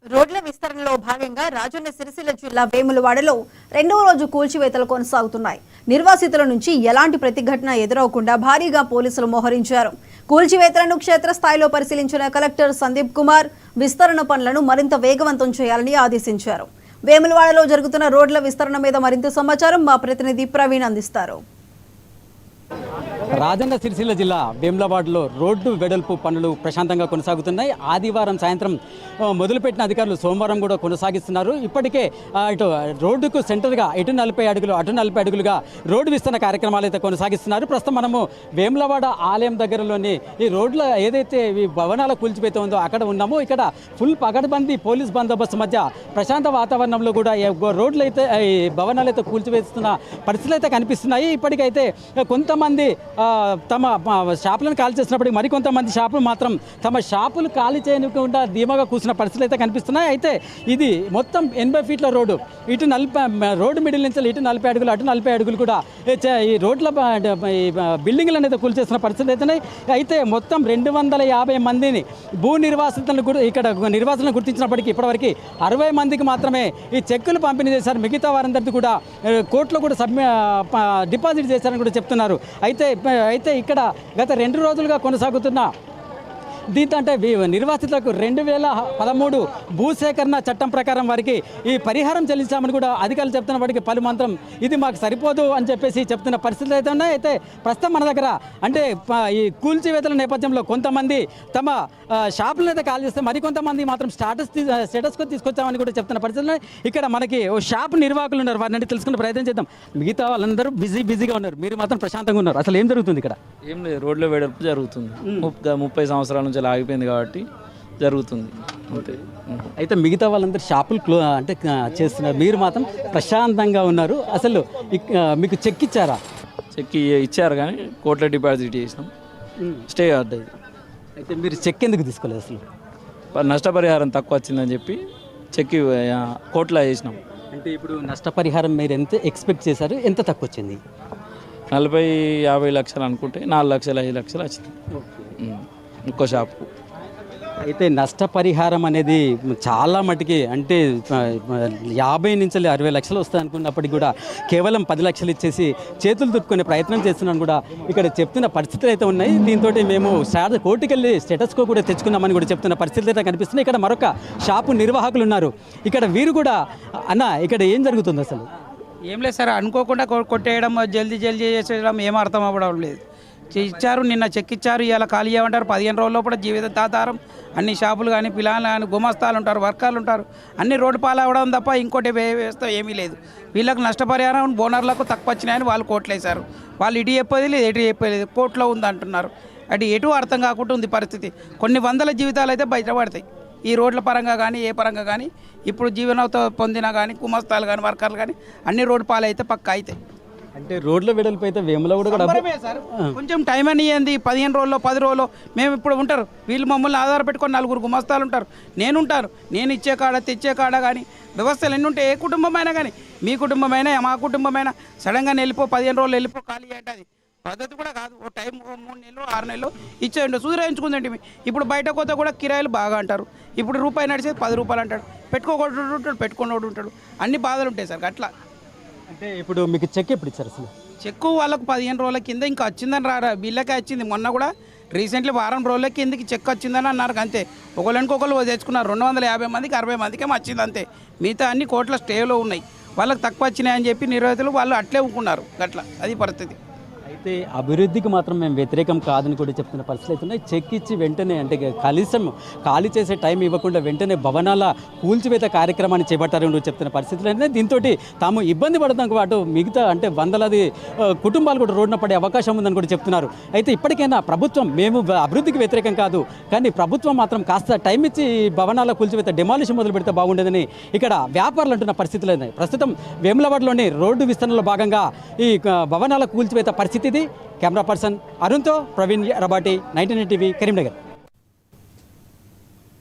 రోడ్ల విస్తరణలో భాగంగా రాజన్న సిరిసిల్ల జిల్లా వేములవాడలో రెండవ రోజు కూల్చివేతలు కొనసాగుతున్నాయి. నిర్వాసితుల నుంచి ఎలాంటి ప్రతిఘటన ఎదురవకుండా భారీగా పోలీసులు మోహరించారు. కూల్చివేతలను క్షేత్రస్థాయిలో పరిశీలించిన కలెక్టర్ సందీప్ కుమార్ విస్తరణ పనులను మరింత వేగవంతం చేయాలని ఆదేశించారు. వేములవాడలో జరుగుతున్న రోడ్ల విస్తరణ మీద మరింత సమాచారం మా ప్రతినిధి ప్రవీణ్ అందిస్తారు. రాజన్న సిరిసిల్ల జిల్లా వేములవాడలో రోడ్డు వెడల్పు పనులు ప్రశాంతంగా కొనసాగుతున్నాయి. ఆదివారం సాయంత్రం మొదలుపెట్టిన అధికారులు సోమవారం కూడా కొనసాగిస్తున్నారు. ఇప్పటికే ఇటు రోడ్డుకు సెంటర్గా ఇటు 40 అడుగులు అటు 40 అడుగులుగా రోడ్డు విస్తరణ కార్యక్రమాలు అయితే కొనసాగిస్తున్నారు. ప్రస్తుతం మనము వేములవాడ ఆలయం దగ్గరలోని ఈ రోడ్ల ఏదైతే ఈ భవనాల కూల్చిపోతే ఉందో అక్కడ ఉన్నాము. ఇక్కడ ఫుల్ పకడ్బందీ పోలీస్ బందోబస్తు మధ్య ప్రశాంత వాతావరణంలో కూడా రోడ్లు అయితే ఈ భవనాలు అయితే కూల్చివేస్తున్న పరిస్థితులు అయితే కనిపిస్తున్నాయి. ఇప్పటికైతే కొంతమంది తమ షాపులను ఖాళీ చేసినప్పటికీ మరికొంతమంది షాపులు మాత్రం తమ షాపులు ఖాళీ చేయకుండా ధీమాగా కూర్చున్న పరిస్థితులు అయితే కనిపిస్తున్నాయి. అయితే ఇది మొత్తం 80 ఫీట్ల రోడ్డు. ఇటు 40 రోడ్డు మిడిల్ నుంచి ఇటు 40 అడుగులు అటు 40 అడుగులు కూడా ఈ రోడ్ల బిల్డింగ్లు అనేది కూల్చేస్తున్న పరిస్థితులు అవుతున్నాయి. అయితే మొత్తం 250 మందిని భూ నిర్వాసితులను ఇక్కడ నిర్వాసులను గుర్తించినప్పటికీ ఇప్పటివరకు 60 మందికి మాత్రమే ఈ చెక్కులు పంపిణీ చేశారు. మిగతా వారందరికీ కూడా కోర్టులో కూడా డిపాజిట్ చేశారని కూడా చెప్తున్నారు. అయితే ఇక్కడ గత 2 రోజులుగా కొనసాగుతున్న దీంతో అంటే నిర్వాసితులకు 2013 భూసేకరణ చట్టం ప్రకారం వారికి ఈ పరిహారం చెల్లించామని కూడా అధికారులు చెప్తున్నప్పటికీ పలు మంత్రం ఇది మాకు సరిపోదు అని చెప్పేసి చెప్తున్న పరిస్థితులు అయితే ఉన్నాయి. అయితే ప్రస్తుతం మన దగ్గర అంటే ఈ కూల్చివేతల నేపథ్యంలో కొంతమంది తమ షాపులను అయితే కాల్ చేస్తే మరికొంతమంది మాత్రం స్టేటస్కు తీసుకొచ్చామని కూడా చెప్తున్న పరిస్థితులు. ఇక్కడ మనకి ఓ షాప్ నిర్వాహకులు ఉన్నారు, వారిని తెలుసుకునే ప్రయత్నం చేద్దాం. మిగతా వాళ్ళందరూ బిజీగా ఉన్నారు, మీరు మాత్రం ప్రశాంతంగా ఉన్నారు. అసలు ఏం జరుగుతుంది ఇక్కడ? ఏం లేదు, రోడ్ల వెడల్పు జరుగుతుంది. 30 సంవత్సరాల నుంచి ఆగిపోయింది కాబట్టి జరుగుతుంది అంతే. అయితే మిగతా వాళ్ళందరూ షాపులు అంటే చేస్తున్నారు, మీరు మాత్రం ప్రశాంతంగా ఉన్నారు. అసలు మీకు చెక్ ఇచ్చారా? చెక్ ఇచ్చారు కానీ కోట్ల డిపాజిట్ చేసినాం, స్టే ఆర్డర్. అయితే మీరు చెక్ ఎందుకు తీసుకోలేదు? అసలు నష్టపరిహారం తక్కువ వచ్చిందని చెప్పి చెక్ కోట్ల చేసినాం. అంటే ఇప్పుడు నష్టపరిహారం మీరు ఎంత ఎక్స్పెక్ట్ చేశారు, ఎంత తక్కువ వచ్చింది? 40-50 లక్షలు అనుకుంటే 4 లక్షలు 5 లక్షలు వచ్చింది ఇంకో షాప్కు. అయితే నష్టపరిహారం అనేది చాలా మటుకి అంటే 50 నుంచి 60 లక్షలు వస్తాయి అనుకున్నప్పటికీ కూడా కేవలం 10 లక్షలు ఇచ్చేసి చేతులు దుప్పుకునే ప్రయత్నం చేస్తున్నాను కూడా ఇక్కడ చెప్తున్న పరిస్థితులు అయితే ఉన్నాయి. దీంతో మేము కోర్టుకు వెళ్ళి స్టేటస్కో కూడా తెచ్చుకున్నామని కూడా చెప్తున్న పరిస్థితులు అయితే కనిపిస్తున్నాయి. ఇక్కడ మరొక షాపు నిర్వాహకులు ఉన్నారు. ఇక్కడ వీరు కూడా అన్న ఇక్కడ ఏం జరుగుతుంది అసలు? ఏం లేదు సార్, అనుకోకుండా కొట్టేయడం, జల్దీ చేసేయడం ఏం అర్థం అవ్వడం లేదు. ఇచ్చారు, నిన్న చెక్ ఇచ్చారు, ఇవాళ ఖాళీ చేయమంటారు. 15 రోజుల లోపల జీవిత తాతారం. అన్ని షాపులు కానీ పిల్లలు కానీ గుమస్తాలు ఉంటారు, వర్కర్లు ఉంటారు, అన్ని రోడ్డు పాలు అవ్వడం తప్ప ఇంకోటి వ్యవస్థ ఏమీ లేదు. వీళ్ళకు నష్టపరిహారం బోనర్లకు తక్కువ వచ్చినాయని వాళ్ళు కోట్లు వేశారు. వాళ్ళు ఇటు చెప్పేది లేదు, ఎటు చెప్పలేదు, కోర్టులో ఉంది అంటున్నారు. అటు ఎటు అర్థం కాకుండా ఉంది పరిస్థితి. కొన్ని వందల జీవితాలు అయితే బయటపడతాయి ఈ రోడ్ల పరంగా కానీ ఏ పరంగా కానీ. ఇప్పుడు జీవనోత పొందిన కానీ కుమస్తాలు కానీ వర్కర్లు కానీ అన్ని రోడ్డు పాలు అయితే పక్క అవుతాయి. అంటే రోడ్ల వెడల్పు అయితే వేములవాడ కూడా కొంచెం టైం అని ఇవ్వండి, 15 రోజుల్లో 10 రోజుల్లో మేము ఇప్పుడు ఉంటారు. వీళ్ళు మమ్మల్ని ఆధార పెట్టుకొని 4 గుమస్తాలు ఉంటారు, నేనుంటాను. నేను ఇచ్చే కాడ తెచ్చే కాడ కానీ వ్యవస్థలు ఎన్ని ఉంటాయి. ఏ కుటుంబమైనా కానీ, మీ కుటుంబమైనా మా కుటుంబమైనా సడన్గా వెళ్ళిపో 15 రోజులు వెళ్ళిపో ఖాళీ అంటే పద్ధతి కూడా కాదు. ఓ టైం 3 నెలలు 6 నెలలు ఇచ్చేయండి, సుధరాయించుకుందండి. ఇప్పుడు బయట కొత్త కూడా కిరాయిలు బాగా అంటారు. ఇప్పుడు రూపాయి నడిచేది 10 రూపాయలు అంటాడు. పెట్టుకోకూడదు ఉంటాడు, పెట్టుకున్నోడు ఉంటాడు, అన్ని బాధలు ఉంటాయి సార్. అట్లా అంటే ఇప్పుడు మీకు చెక్ ఎప్పుడు ఇచ్చారు అసలు? చెక్కు వాళ్ళకు 15 రోజుల కింద ఇంకా వచ్చిందని వీళ్ళకే వచ్చింది. మొన్న కూడా రీసెంట్లీ వారం రోజుల కిందకి చెక్ వచ్చిందని అన్నారు అంతే. ఒకళ్ళనికొకళ్ళు తెచ్చుకున్నారు. 250 మందికి 60 మందికేమో వచ్చింది అంతే. మిగతా అన్ని కోట్ల స్టేలో ఉన్నాయి. వాళ్ళకి తక్కువ వచ్చినాయని చెప్పి నిర్వాహితులు వాళ్ళు అట్లే ఊకున్నారు. అట్లా అది పరిస్థితి. అయితే అభివృద్ధికి మాత్రం మేము వ్యతిరేకం కాదని కూడా చెప్తున్న పరిస్థితులు అవుతున్నాయి. చెక్ ఇచ్చి వెంటనే అంటే కనీసం ఖాళీ చేసే టైం ఇవ్వకుండా వెంటనే భవనాల కూల్చివేత కార్యక్రమాన్ని చేపట్టారని కూడా చెప్తున్న పరిస్థితులు అయితే దీంతో తాము ఇబ్బంది పడతాం పాటు మిగతా అంటే వందలాది కుటుంబాలు కూడా రోడ్డున పడే అవకాశం ఉందని కూడా చెప్తున్నారు. అయితే ఇప్పటికైనా ప్రభుత్వం మేము అభివృద్ధికి వ్యతిరేకం కాదు, కానీ ప్రభుత్వం మాత్రం కాస్త టైం ఇచ్చి భవనాల కూల్చివేత డెమాలిషన్ మొదలు పెడితే బాగుండేదని ఇక్కడ వ్యాపారులు అంటున్న పరిస్థితులు ఉన్నాయి. ప్రస్తుతం వేములవాడలోని రోడ్డు విస్తరణలో భాగంగా ఈ భవనాల కూల్చివేత పరిస్థితి. కెమెరా పర్సన్ అరుణ్తో ప్రవీణ్ రబాటి, 99 టీవీ, కరీంనగర్.